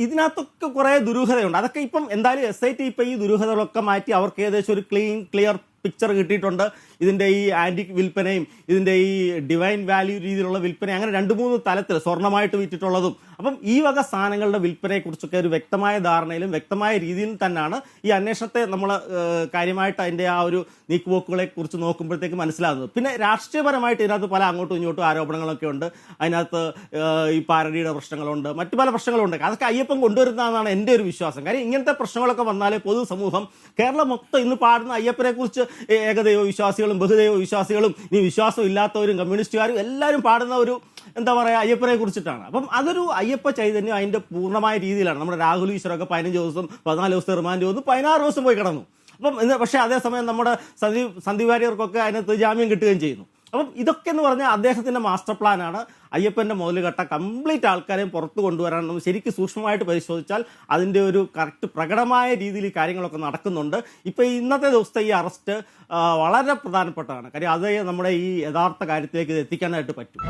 ഇതിനകത്തൊക്കെ കുറേ ദുരൂഹതയുണ്ട്. അതൊക്കെ ഇപ്പം എന്തായാലും SIT ഇപ്പം ഈ ദുരൂഹതകളൊക്കെ മാറ്റി അവർക്ക് ഏകദേശം ഒരു ക്ലിയർ പിക്ചർ കിട്ടിയിട്ടുണ്ട്. ഇതിൻ്റെ ഈ ആൻറ്റിക് വിൽപ്പനയും ഇതിൻ്റെ ഈ ഡിവൈൻ വാല്യൂ രീതിയിലുള്ള വിൽപ്പന, അങ്ങനെ 2-3 തലത്തിൽ സ്വർണ്ണമായിട്ട് വിറ്റിട്ടുള്ളതും. അപ്പം ഈ വക സാധനങ്ങളുടെ വിൽപ്പനയെക്കുറിച്ചൊക്കെ ഒരു വ്യക്തമായ ധാരണയിലും വ്യക്തമായ രീതിയിൽ തന്നെയാണ് ഈ അന്വേഷണത്തെ നമ്മൾ കാര്യമായിട്ട് അതിൻ്റെ ആ ഒരു നീക്കുപോക്കുകളെ കുറിച്ച് നോക്കുമ്പോഴത്തേക്ക് മനസ്സിലാകുന്നത്. പിന്നെ രാഷ്ട്രീയപരമായിട്ട് ഇതിനകത്ത് പല അങ്ങോട്ടും ഇങ്ങോട്ടും ആരോപണങ്ങളൊക്കെ ഉണ്ട്. അതിനകത്ത് ഈ പാരഡിയുടെ പ്രശ്നങ്ങളുണ്ട്, മറ്റു പല പ്രശ്നങ്ങളുണ്ട്. അതൊക്കെ അയ്യപ്പൻ കൊണ്ടുവരുന്നതെന്നാണ് എൻ്റെ ഒരു വിശ്വാസം. കാര്യം ഇങ്ങനത്തെ പ്രശ്നങ്ങളൊക്കെ വന്നാലേ പൊതുസമൂഹം, കേരളം മൊത്തം ഇന്ന് പാടുന്ന അയ്യപ്പനെ കുറിച്ച് ഏകദൈവ വിശ്വാസികളും ബഹുദൈവ വിശ്വാസികളും ഇനി വിശ്വാസം ഇല്ലാത്തവരും കമ്മ്യൂണിസ്റ്റുകാരും എല്ലാവരും പാടുന്ന ഒരു എന്താ പറയുക അയ്യപ്പനെ കുറിച്ചിട്ടാണ്. അപ്പം അതൊരു അയ്യപ്പ ചൈതന്യം അതിൻ്റെ പൂർണ്ണമായ രീതിയിലാണ്. നമ്മുടെ രാഹുൽ ഈശ്വരൊക്കെ 15 ദിവസം 14 ദിവസത്തെ റിമാൻഡ് വന്നു, 16 ദിവസം പോയി കിടന്നു. അപ്പം പക്ഷേ അതേസമയം നമ്മുടെ സന്ദീപ് വാര്യർക്കൊക്കെ അതിനകത്ത് ജാമ്യം കിട്ടുകയും ചെയ്യുന്നു. അപ്പം ഇതൊക്കെ എന്ന് പറഞ്ഞാൽ അദ്ദേഹത്തിൻ്റെ മാസ്റ്റർ പ്ലാനാണ്. അയ്യപ്പൻ്റെ മുതലുകെട്ട കംപ്ലീറ്റ് ആൾക്കാരെയും പുറത്ത് കൊണ്ടുവരാൻ നമ്മൾ ശരിക്കും സൂക്ഷ്മമായിട്ട് പരിശോധിച്ചാൽ അതിൻ്റെ ഒരു കറക്റ്റ് പ്രകടമായ രീതിയിൽ ഈ കാര്യങ്ങളൊക്കെ നടക്കുന്നുണ്ട്. ഇപ്പോൾ ഇന്നത്തെ ദിവസത്തെ ഈ അറസ്റ്റ് വളരെ പ്രധാനപ്പെട്ടതാണ്. കാര്യം അതേ നമ്മുടെ ഈ യഥാർത്ഥ കാര്യത്തിലേക്ക് ഇത് എത്തിക്കാനായിട്ട് പറ്റും.